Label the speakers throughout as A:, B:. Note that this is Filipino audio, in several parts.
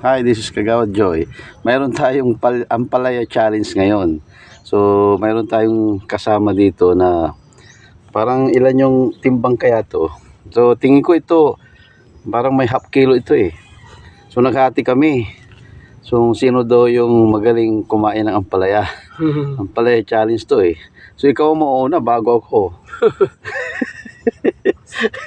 A: Hi, this is Kagawad Joy. Mayroon tayong Ampalaya Challenge ngayon. So, mayroon tayong kasama dito na parang ilan yung timbang kaya to. So, tingin ko ito, parang may half kilo ito eh. So, naghati kami. So, sino daw yung magaling kumain ng ampalaya? Ampalaya Challenge to eh. So, ikaw mauna bago ako.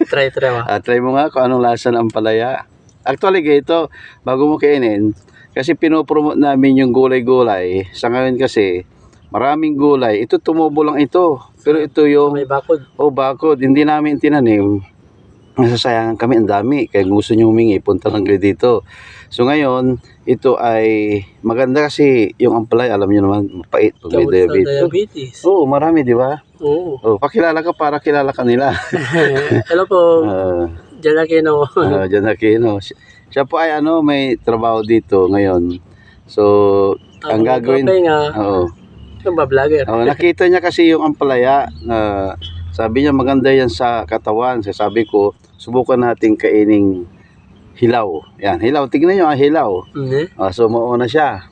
B: Try mo.
A: Try mo nga kung anong lasa ng ampalaya. Actually, ito, bago mo kainin, kasi pinopromote namin yung gulay-gulay. Sa ngayon kasi, maraming gulay. Ito, tumubo lang ito. Pero ito yung...
B: May bakod.
A: Bakod. Hindi namin tinanim. Nasasayangan kami, ang dami. Kaya gusto nyo humingi, punta lang kayo dito. So ngayon, ito ay maganda kasi yung ampalaya, alam nyo naman, mapait pag may
B: diabetes.
A: Oo, marami, di ba?
B: Oo.
A: Pakilala ka para kilala ka nila.
B: Hello po. Diyan Aquino.
A: Diyan Aquino. Siya po ay may trabaho dito ngayon. So, ang gagawin... Oo.
B: Yung ba-vlogger.
A: Nakita niya kasi yung ampalaya. Sabi niya maganda yan sa katawan. Sabi ko, subukan natin kaining hilaw. Yan, hilaw. Tignan niyo ang hilaw. So, mauna siya.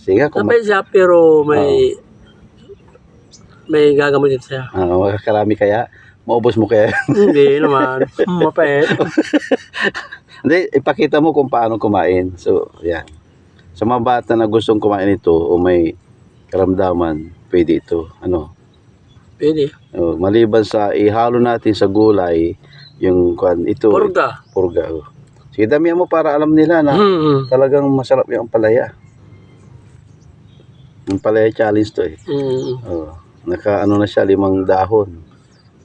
A: Sige.
B: Napay siya pero may gagamit siya.
A: Makakarami kaya? Maubos mo kaya?
B: Hindi naman. Mapait.
A: Hindi, ipakita mo kung paano kumain. So, yan. Sa mga bata na gustong kumain ito o may karamdaman, pwede ito.
B: Pwede.
A: Maliban sa ihalo natin sa gulay, yung ito. Purga. Sige, damihan mo para alam nila na talagang masarap yung ampalaya. Ampalaya challenge to eh. Na siya, 5 dahon.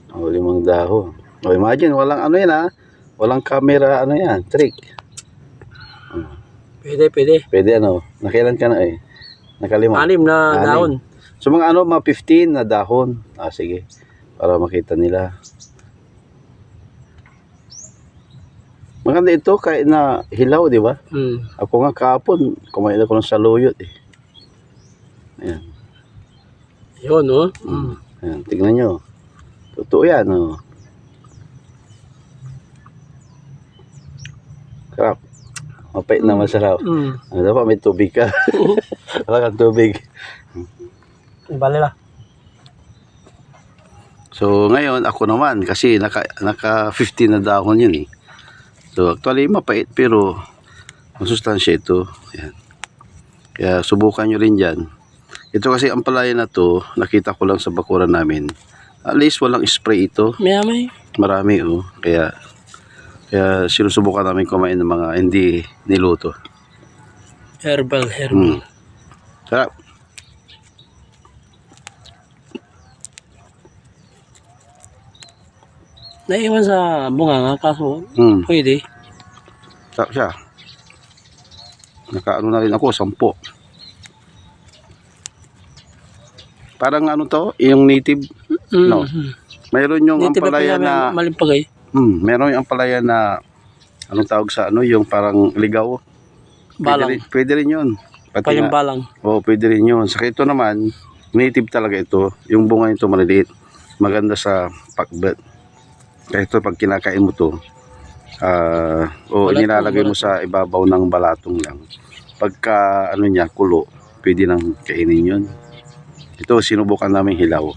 A: 5 dahon. Imagine, walang yan walang camera, yan, trick.
B: Pwede.
A: Pwede nakailan ka na eh? Nakalima.
B: 6 na dahon.
A: So mga mga 15 na dahon. Sige. Para makita nila. Maganda ito kahit na hilaw, di ba? Ako nga kahapon, kumain ako ng saluyot eh. Ayan.
B: Yun,
A: Ayan, tignan nyo. Totoo yan, Sarap. Mapait na masarap. Dapat may tubig ka. Wala kang tubig.
B: Bali lang.
A: So, ngayon, ako naman, kasi naka 15 na dahon yun eh. So, actually, mapait, pero masustansya ito. Ayan. Kaya, subukan nyo rin dyan. Ito kasi ang ampalaya na to, nakita ko lang sa bakuran namin. At least walang spray ito.
B: May.
A: Marami Kaya sinusubukan namin kumain ng mga hindi niluto.
B: Herbal.
A: Sarap.
B: Naiwan sa bunga nga kaso pwede.
A: Sarap siya. Nakaano na rin ako, 10. Parang to, yung native. No. Mayroon yung native ampalaya na
B: malimpagay.
A: Meron yung ampalaya na anong tawag sa yung parang ligaw.
B: Balang.
A: Pwede rin yun.
B: Pati yung balang.
A: Pwede rin yun. Sa ito naman, native talaga ito. Yung bunga nito maliliit. Maganda sa pakbet. Kaya ito pag kinakain mo to, nilalagay mo sa ibabaw ng balatong lang. Pagka niya, kulo, pwede nang kainin yun. Ito, sinubukan namin hilaw.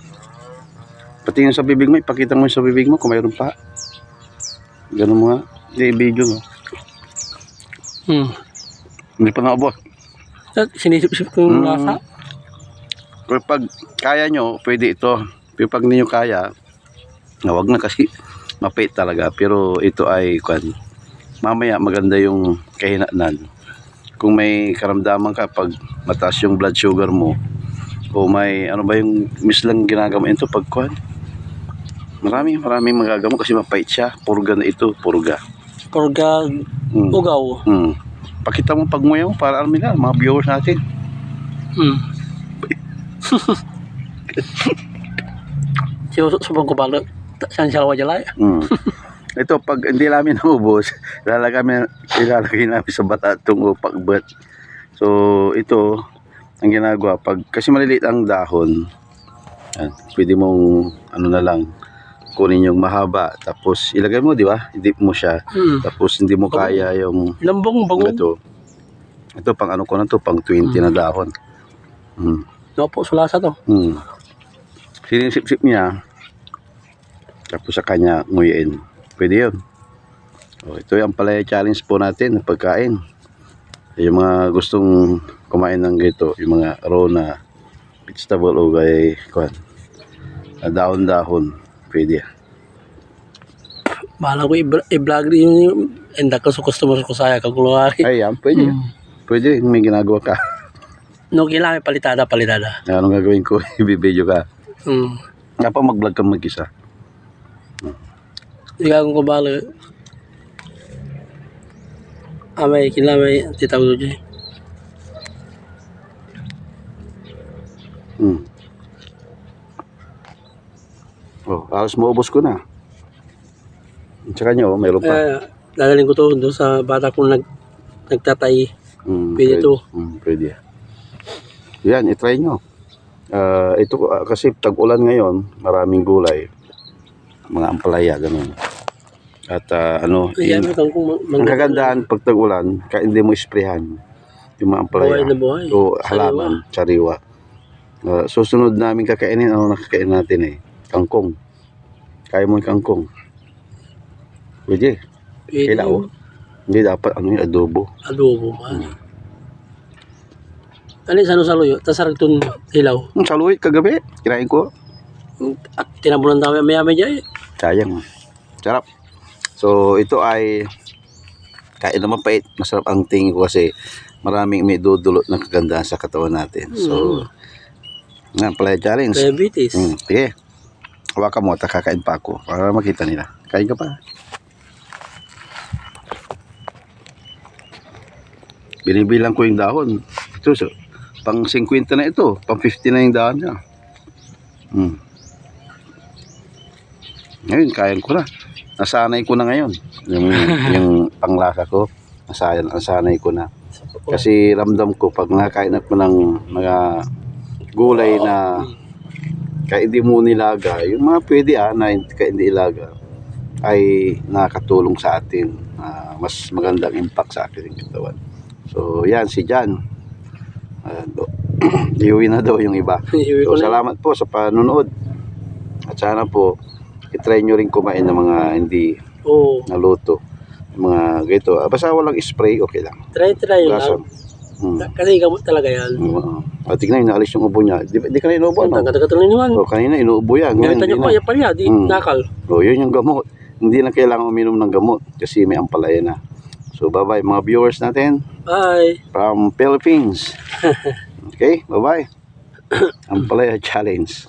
A: Pati yung sa bibig mo, ipakita mo yung sa bibig mo kung mayroon pa. Ganun mo nga. I-video mo. Hindi pa naubos.
B: Sinisip-sip ko yung lasa.
A: Pero pag kaya nyo, pwede ito. Pero pag hindi nyo kaya, wag na kasi mapait talaga. Pero ito ay, mamaya maganda yung kahinaan. Kung may karamdaman ka, pag mataas yung blood sugar mo, o may, yung mislang ginagawa ito pag maraming magagamot kasi mapait siya. Purga na ito, purga.
B: Ugaw.
A: Pakita mo pag nguyaw para alam nila, mga viewers natin.
B: Subang ko balo. Saan siya wajalay?
A: Ito, pag hindi namin naubos, ilalagay namin sa batatong o pakbet. So, ito, ang ginagawa, kasi maliliit ang dahon, pwede mong, na lang, kunin yung mahaba, tapos ilagay mo, di ba? Idip mo siya. Tapos hindi mo kaya yung
B: Lambong, bangon.
A: ito pang ano ko na to, pang 20 na dahon.
B: No po, sulasa to.
A: Sinisip-sip niya, tapos sa kanya nguyain. Pwede yun. Ito yung palaya challenge po natin ng pagkain. Yung mga gustong kumain ng gito, yung mga raw na vegetable o gay dahon-dahon, pwede.
B: Bahala ko i-vlog rin yung enda ko sa customer ko saya kagulari.
A: Ay, yan, pwede. Pwede, may ginagawa ka.
B: No, kailangan palitada.
A: Anong gagawin ko? Ibibideo ka. Nga pa mag-vlog ka mag-isa.
B: Hindi ka akong kabalo. May titawag dyan.
A: Alas maubos ko na. Tsaka nyo, mayroon pa.
B: Dadaling ko to doon sa bata kong nagtatay. Pwede to.
A: Pwede. Yan, itry nyo. Ito kasi tag-ulan ngayon, maraming gulay. Mga ampalaya, ganun. At ang kagandahan pag tag-ulan, hindi mo isprehan yung mga ampalaya. O halaman, sariwa. Susunod namin kakainin, ano nakakain natin kangkong. Kaya mo yung kangkong. Pwede. Kailaw. Hindi dapat yung adobo.
B: Adobo man. Ano yung saluyo? Tasarag itong hilaw.
A: Saluyo, kagabi. Kinain ko.
B: At tinabunan tayo may dyan.
A: Sayang. Sarap. So, ito ay kahit naman pait, masarap ang tingin ko kasi maraming may dudulot na kagandahan sa katawan natin. So, palaya challenge.
B: Diabetes.
A: Sige. Hawakan mo at kakain pa ako para makita nila. Kain ka pa. Binibilang ko yung dahon. Ito, pang 50 na ito. Pang 50 na yung dahon niya. Ngayon, kain ko na. Nasanay ko na ngayon. Yung panglasa ko, nasanay ko na. Kasi ramdam ko, pag nakakain ako ng mga gulay na kahit hindi mo nilaga, yung mga pwede na kahit hindi ilaga, ay nakakatulong sa atin. Mas magandang impact sa ating katawan. So, yan, si Jan. Iuwi na daw yung iba. So, salamat po sa panonood. At sana po, itry nyo rin kumain ng mga hindi naluto. Mga gito. Basta walang spray, okay lang.
B: Try lang. Kasi gamot talaga yan.
A: Tignan, naalis yung ubo niya. Di ka na inuubo, no?
B: Katagal naman.
A: Kanina, inuubo yan.
B: Ganyan tayo pa, yapal niya, di nakal.
A: Yun yung gamot. Hindi na kailangan uminom ng gamot kasi may ampalaya na. So, bye-bye mga viewers natin.
B: Bye.
A: From Philippines. Okay, bye-bye. Ampalaya challenge.